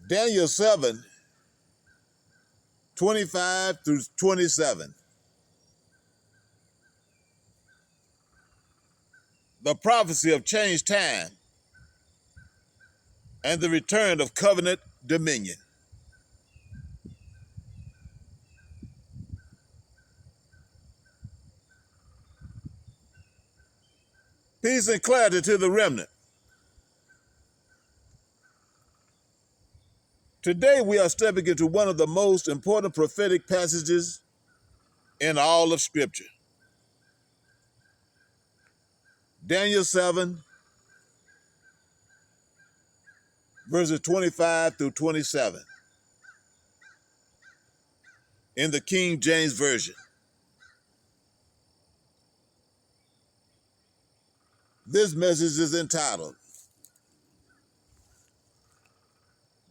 Daniel 7, 25 through 27. The prophecy of changed time and the return of covenant dominion. Peace and clarity to the remnant. Today we are stepping into one of the most important prophetic passages in all of Scripture. Daniel 7, verses 25 through 27 in the King James Version. This message is entitled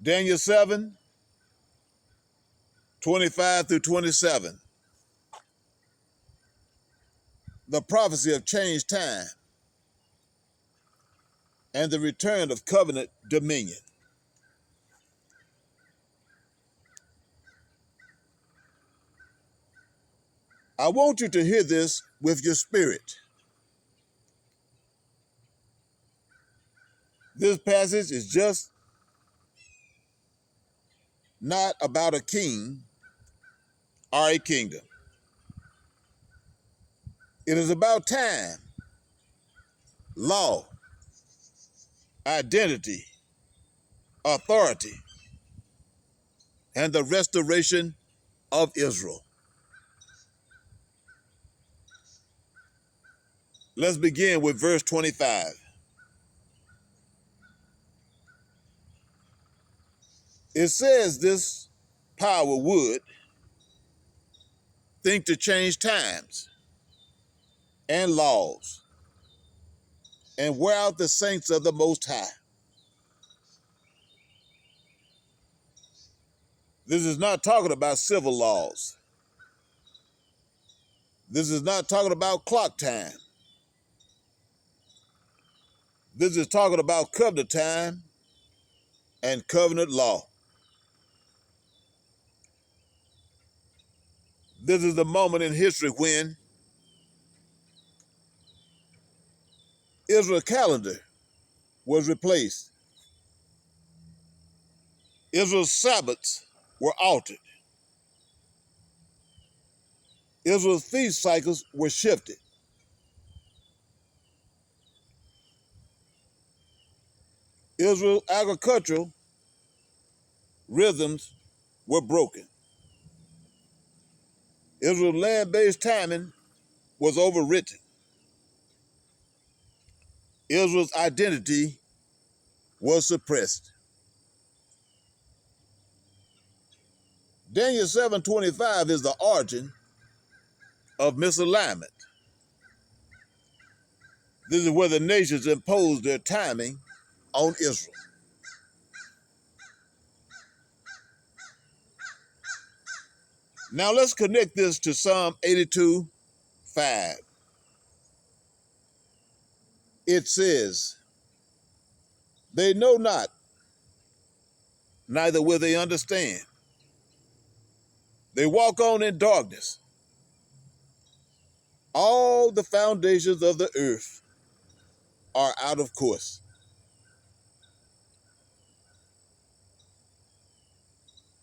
Daniel 7, 25 through 27. The prophecy of changed time and the return of covenant dominion. I want you to hear this with your spirit. This passage is just not about a king or a kingdom. It is about time, law, identity, authority, and the restoration of Israel. Let's begin with verse 25. It says this power would think to change times and laws and wear out the saints of the Most High. This is not talking about civil laws. This is not talking about clock time. This is talking about covenant time and covenant law. This is the moment in history when Israel's calendar was replaced. Israel's Sabbaths were altered. Israel's feast cycles were shifted. Israel's agricultural rhythms were broken. Israel's land-based timing was overwritten. Israel's identity was suppressed. Daniel 7:25 is the origin of misalignment. This is where the nations imposed their timing on Israel. Now let's connect this to Psalm 82:5. It says, "They know not, neither will they understand. They walk on in darkness. All the foundations of the earth are out of course."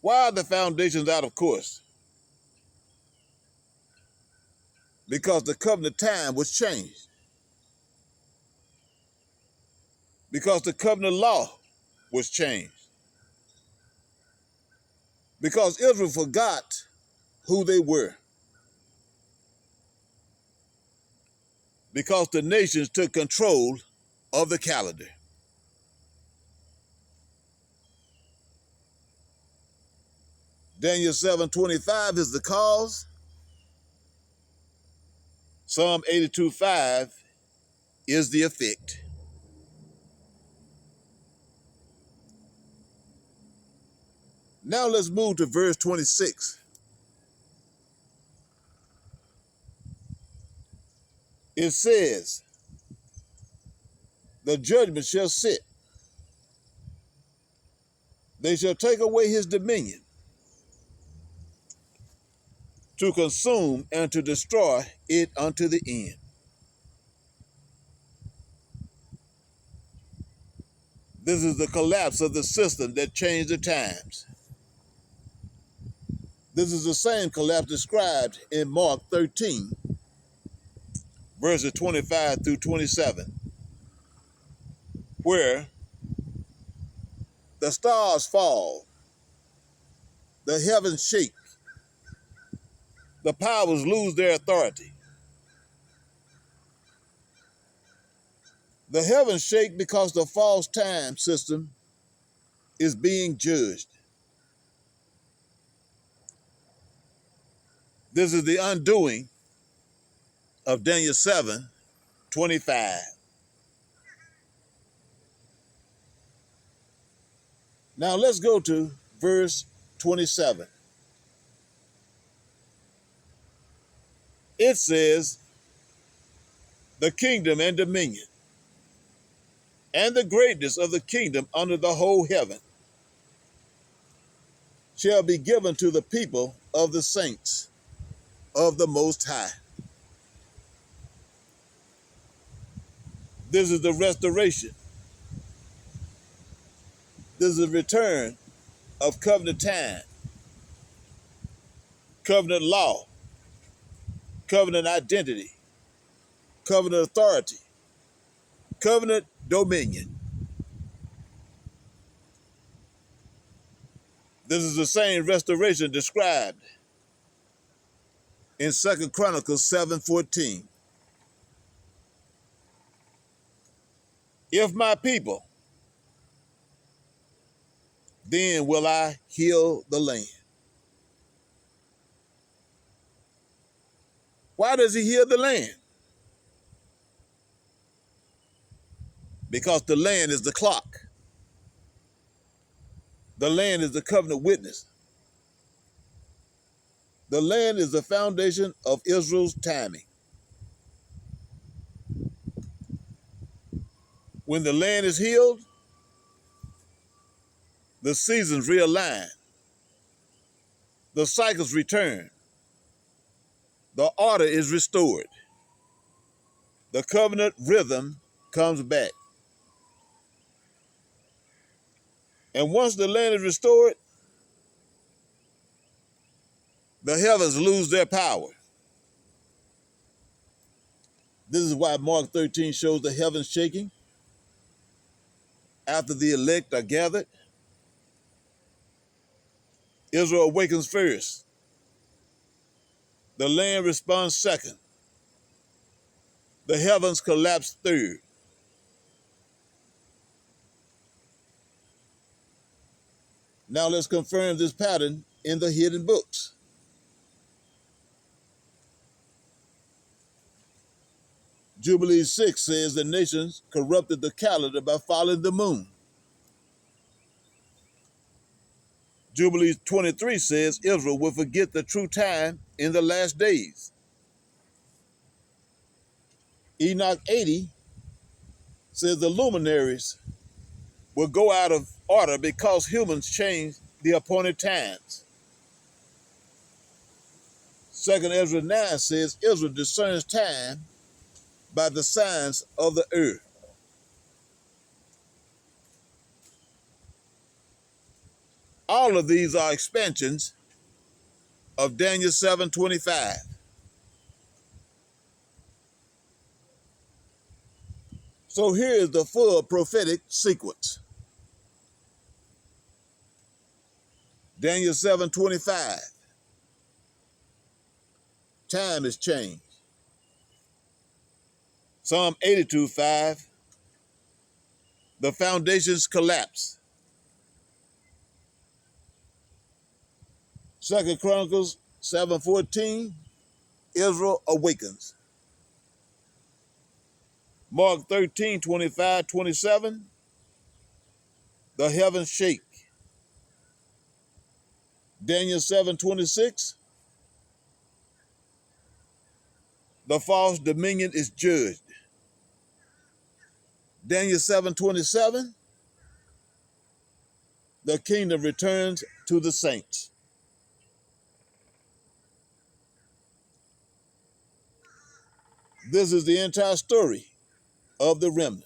Why are the foundations out of course? Because the covenant time was changed. Because the covenant law was changed. Because Israel forgot who they were. Because the nations took control of the calendar. Daniel 7:25 is the cause. Psalm 82:5 is the effect. Now let's move to verse 26. It says, "The judgment shall sit. They shall take away his dominion, to consume and to destroy it unto the end. This is the collapse of the system that changed the times. This is the same collapse described in Mark 13, verses 25 through 27, where the stars fall, the heavens shake, the powers lose their authority. The heavens shake because the false time system is being judged. This is the undoing of Daniel 7:25. Now let's go to verse 27. It says, the kingdom and dominion and the greatness of the kingdom under the whole heaven shall be given to the people of the saints of the Most High. This is the restoration. This is the return of covenant time, covenant law, covenant identity, covenant authority, covenant dominion. This is the same restoration described in 2 Chronicles 7:14. If my people, then will I heal the land. Why does he heal the land? Because the land is the clock. The land is the covenant witness. The land is the foundation of Israel's timing. When the land is healed, the seasons realign, the cycles return, the order is restored, the covenant rhythm comes back. And once the land is restored, the heavens lose their power. This is why Mark 13 shows the heavens shaking after the elect are gathered. Israel awakens first. The land responds second. The heavens collapse third. Now let's confirm this pattern in the hidden books. Jubilee 6 says the nations corrupted the calendar by following the moon. Jubilee 23 says Israel will forget the true time in the last days. Enoch 80 says the luminaries will go out of order because humans change the appointed times. 2nd Ezra 9 says Israel discerns time by the signs of the earth. All of these are expansions of Daniel 7:25. So here is the full prophetic sequence. Daniel 7:25. Time is changed. Psalm 82:5. The foundations collapse. 2 Chronicles 7:14. Israel awakens. Mark 13:25-27. The heavens shake. Daniel 7:26. The false dominion is judged. Daniel 7:27. the kingdom returns to the saints. This is the entire story of the remnant.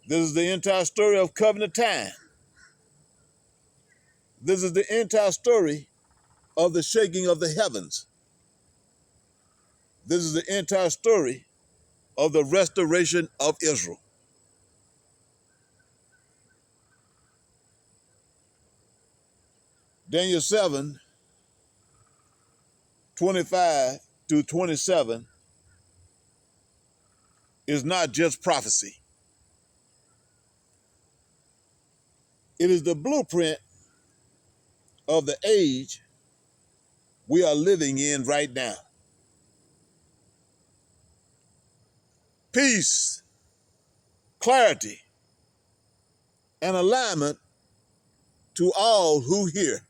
This is the entire story of covenant time. This is the entire story of the shaking of the heavens. This is the entire story of the restoration of Israel. Daniel 7:25-27 is not just prophecy. It is the blueprint of the age we are living in right now. Peace, clarity, and alignment to all who hear.